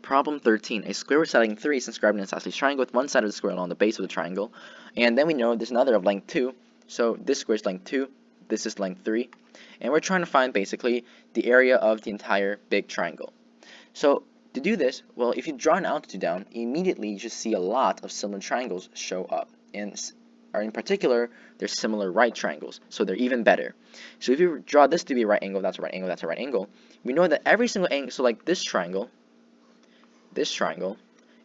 Problem 13. A square with side length 3 is inscribed in an isosceles triangle with one side of the square along the base of the triangle. And then we know there's another of length 2. So this square is length 2, this is length 3. And we're trying to find basically the area of the entire big triangle. So to do this, well, if you draw an altitude down, immediately you just see a lot of similar triangles show up. And in particular, they're similar right triangles, so they're even better. So if you draw this to be a right angle, that's a right angle, that's a right angle, we know that every single angle, so like this triangle,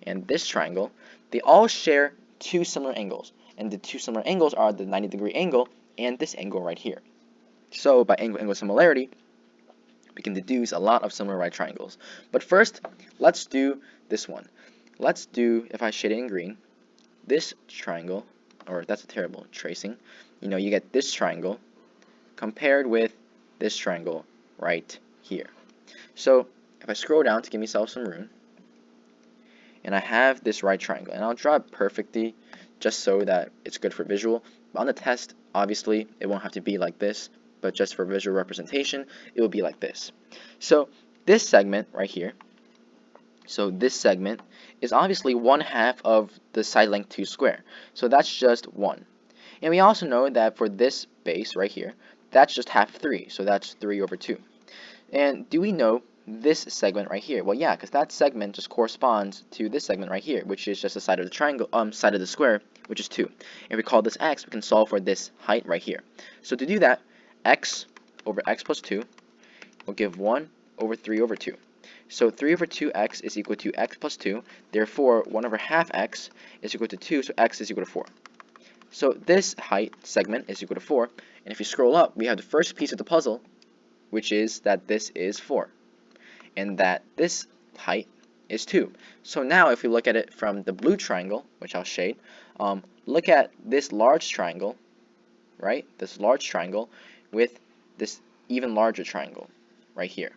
and this triangle, they all share two similar angles. And the two similar angles are the 90-degree angle and this angle right here. So by angle similarity, we can deduce a lot of similar right triangles. But first, let's do this one. Let's do, if I shade it in green, this triangle, or that's a terrible tracing, you get this triangle compared with this triangle right here. So if I scroll down to give myself some room, and I have this right triangle, and I'll draw it perfectly just so that it's good for visual. But on the test, obviously, it won't have to be like this, but just for visual representation, it will be like this. So this segment right here, so this segment is obviously 1/2 of the side length 2 square. So that's just 1. And we also know that for this base right here, that's just half 3. So that's 3/2. And do we know this segment right here? Well, yeah, because that segment just corresponds to this segment right here, which is just the side of the triangle, side of the square, which is 2. If we call this x, we can solve for this height right here. So to do that, x over x plus 2 will give 1 over 3/2. So 3/2x is equal to x plus 2. Therefore, 1/2 x is equal to 2, so x is equal to 4. So this height segment is equal to 4. And if you scroll up, we have the first piece of the puzzle, which is that this is 4. And that this height is 2. So now if we look at it from the blue triangle, which I'll shade, look at this large triangle, right? This large triangle with this even larger triangle right here.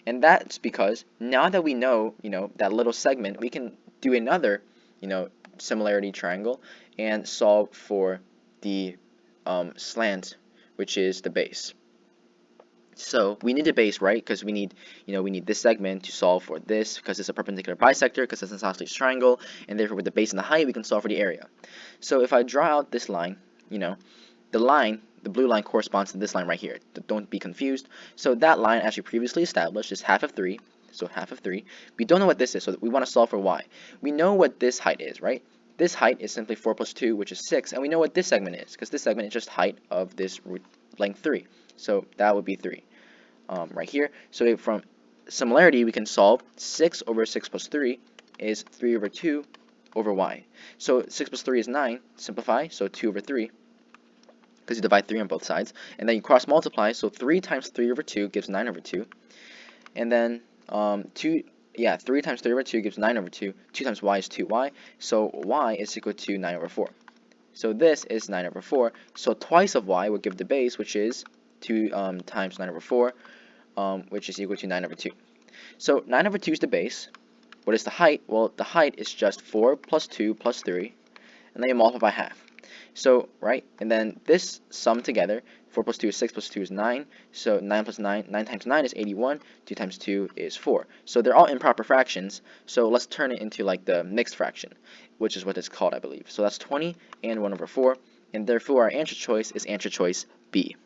And that's because now that we know, that little segment, we can do another, similarity triangle and solve for the slant, which is the base. So we need a base, right? Because we need this segment to solve for this, because it's a perpendicular bisector, because it's an isosceles triangle, and therefore with the base and the height, we can solve for the area. So if I draw out this line, the blue line corresponds to this line right here. Don't be confused. So that line, as we previously established, is half of 3. So half of 3. We don't know what this is, so we want to solve for y. We know what this height is, right? This height is simply 4 plus 2, which is 6, and we know what this segment is, because this segment is just height of this length 3. So that would be 3 right here. So from similarity, we can solve 6 over 6 plus 3 is 3/2 over y. So 6 plus 3 is 9. Simplify, so 2/3, because you divide 3 on both sides. And then you cross multiply, so 3 times 3/2 gives 9/2. And then 3 times 3/2 gives 9/2. 2 times y is 2y. So y is equal to 9/4. So this is 9/4. So twice of y would give the base, which is 2 times 9/4, which is equal to 9/2. So 9/2 is the base. What is the height? Well, the height is just 4 plus 2 plus 3, and then you multiply half. So, right, and then this sum together, 4 plus 2 is 6 plus 2 is 9, so 9 plus 9, 9 times 9 is 81, 2 times 2 is 4. So they're all improper fractions, so let's turn it into like the mixed fraction, which is what it's called, I believe. So that's 20 and 1/4, and therefore our answer choice is answer choice B.